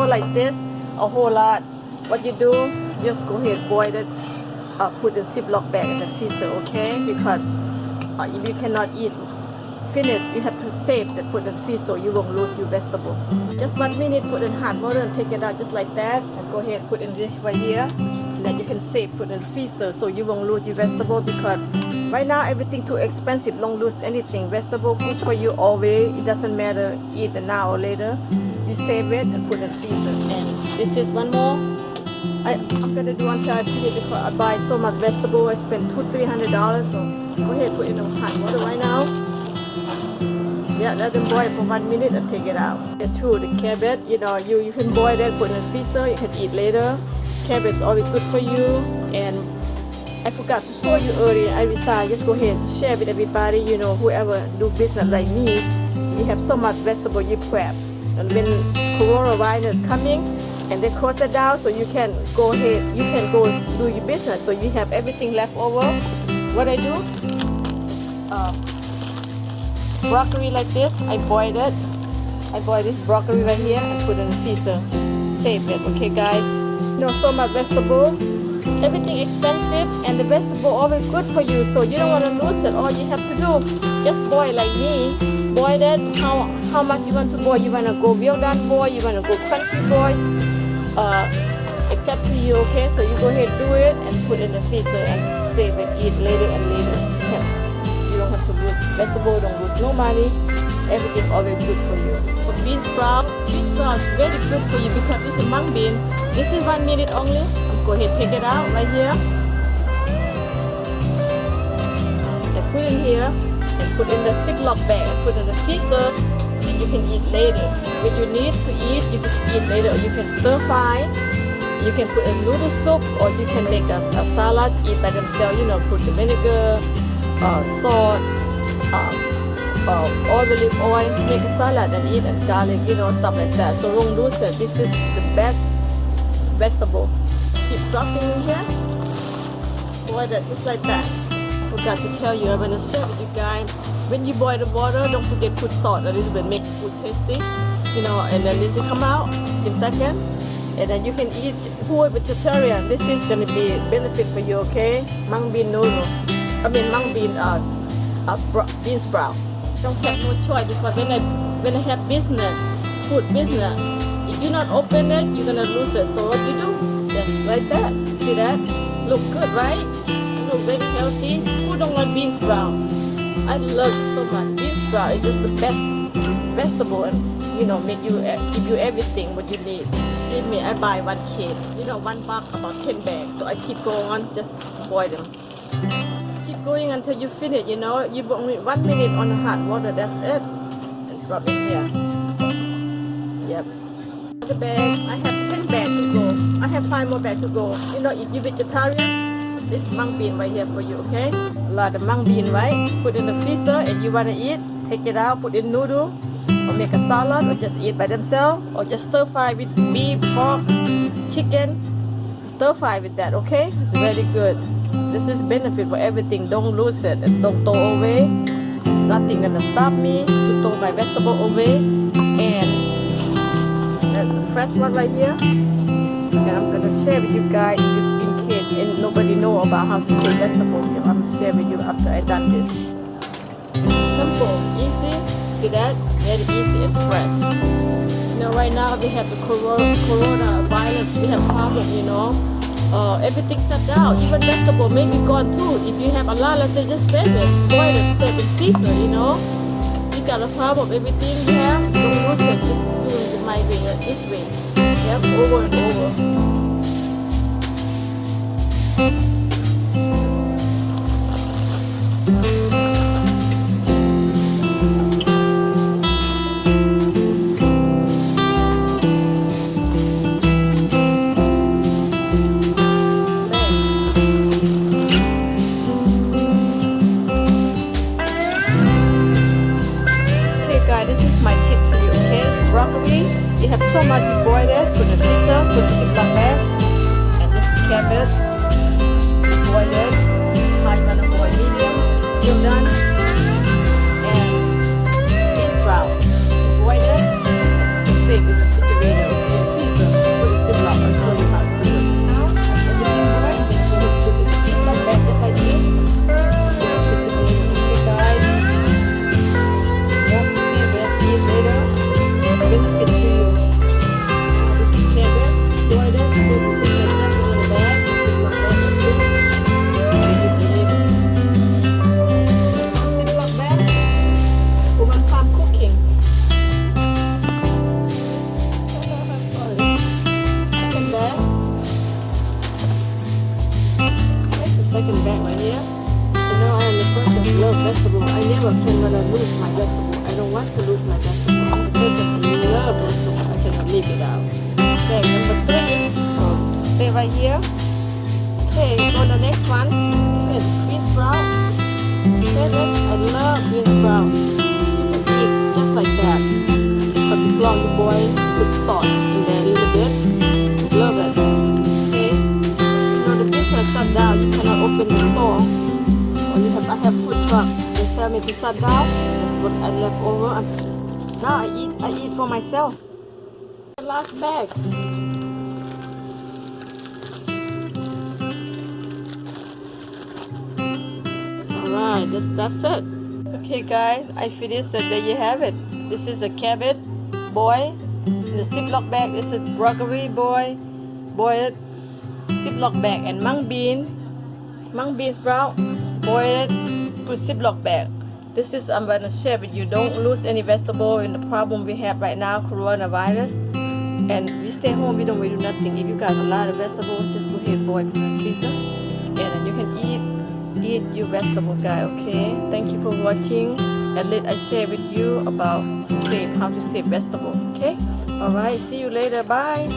like this, a whole lot. What you do, just go ahead, boil it, put in Ziploc bag in the freezer, okay? Because if you cannot eat finished, you have to save that, put in the freezer so you won't lose your vegetable. Just 1 minute, put in hot water and take it out just like that. And go ahead, put in this right here. And then you can save, put in the freezer so you won't lose your vegetable, because right now everything too expensive, don't lose anything. Vegetable good for you always, it doesn't matter, eat it now or later. You save it and put it in the freezer. And this is one more. I'm gonna do until I finish because I buy so much vegetable. I spend $200-300. So go ahead, put it in hot water right now. Yeah, let them boil for 1 minute and take it out. And two, the cabbage, you know, you can boil that, put it in the freezer, you can eat later. Cabbage is always good for you. And I forgot to show you earlier, I decided just go ahead and share with everybody, you know, whoever do business like me, we have so much vegetable you prep. And when coronavirus is coming, and they close it down, so you can go ahead, you can go do your business, so you have everything left over. What I do, broccoli like this, I boiled it. I boiled this broccoli right here and put it in the freezer. Save it, okay guys? You know, so much vegetable, everything expensive, and the vegetable always good for you, so you don't want to lose it. All you have to do, just boil like me. Boil it, how much you want to boil. You want to go well done boil, you want to go crunchy boil. Except to you, okay? So you go ahead, do it, and put it in the freezer and save it, eat later and later. Yeah. You don't have to lose vegetable, don't lose no money. Everything always good for you. For bean sprout is very good for you because this is mung bean. This is 1 minute only. Go ahead, take it out right here. And put it in here, and put in the Ziploc bag, and put it in the freezer. You can eat later. When you need to eat, you can eat later, or you can stir fry. You can put in noodle soup, or you can make a salad, eat by themselves. You know, put the vinegar, salt, olive oil, make a salad and eat, and garlic, you know, stuff like that. So don't lose it. This is the best vegetable. Keep dropping in here. Boil that just like that. I forgot to tell you, I'm gonna share with you guys. When you boil the water, don't forget put salt a little bit, make food tasty, you know, and then this will come out in a second, and then you can eat. Who are vegetarian, this is gonna be benefit for you, okay? Mung bean noodle, mung bean bean sprout. Don't have no choice because when I have business, food business, if you not open it, you're gonna lose it. So what you do? Just like that. See that? Look good, right? Look very healthy. Who don't want bean sprout? I love it so much. Bean sprout is just the best vegetable, and you know, give you everything what you need. Give me, I buy 1 kg. You know, 1 box about 10 bags. So I keep going on, just boil them. Keep going until you finish. You know, you only 1 minute on the hot water. That's it. And drop in here. Yep. The bag. I have 10 bags to go. I have 5 more bags to go. You know, if you're vegetarian, this mung bean right here for you, okay? A lot of mung bean, right? Put in the freezer, and you want to eat, take it out, put in noodle, or make a salad, or just eat by themselves, or just stir fry with beef, pork, chicken. Stir fry with that, okay? It's very good. This is benefit for everything. Don't lose it and don't throw away. Nothing gonna stop me to throw my vegetable away. And that's the fresh one right here. And I'm gonna share with you guys. And nobody know about how to save vegetables. I'm gonna share with you after I done this. Simple, easy. See that? Very easy and fresh. You know, right now we have the coronavirus. We have problem. You know, everything shut down. Even vegetable may be gone too. If you have a lot, let's say just save it, boil it, save it, freezer. You know, you got a problem. Everything you have, don't lose it. Just do it my way or this way. Yep, over and over. This is my tip for you, okay? Broccoli, you have so much, you boil it, put in the freezer, put in the Ziploc bag. second bag right here. So now I am the person who loves vegetable. I never can gonna lose my vegetable. I don't want to lose my vegetable. I'm the person who loves vegetable. I cannot leave it out. Bag number 3. So stay right here. Okay, go to the next one. It's bean sprout. 7. I love bean sprouts. You can eat just like that. But as long as you boil, put salt in there a little bit. Love it. Okay. You know the business shut down. You cannot open the store. Or I have food truck. They tell me to shut down. That's what I left over. Now I eat for myself. The last bag. Alright, that's it. Okay guys, I finished it. There you have it. This is a cabbage boy. In the Ziploc bag, this is broccoli boy, boiled Ziploc bag, and mung bean sprout, boiled, put Ziploc bag. This is I'm gonna share with you. Don't lose any vegetable in the problem we have right now, coronavirus. And we stay home, we don't really do nothing. If you got a lot of vegetables, just go ahead boil from the freezer, and then you can eat your vegetable guy. Okay, thank you for watching, and let I share with you about how to save vegetable. Okay, all right, see you later, bye.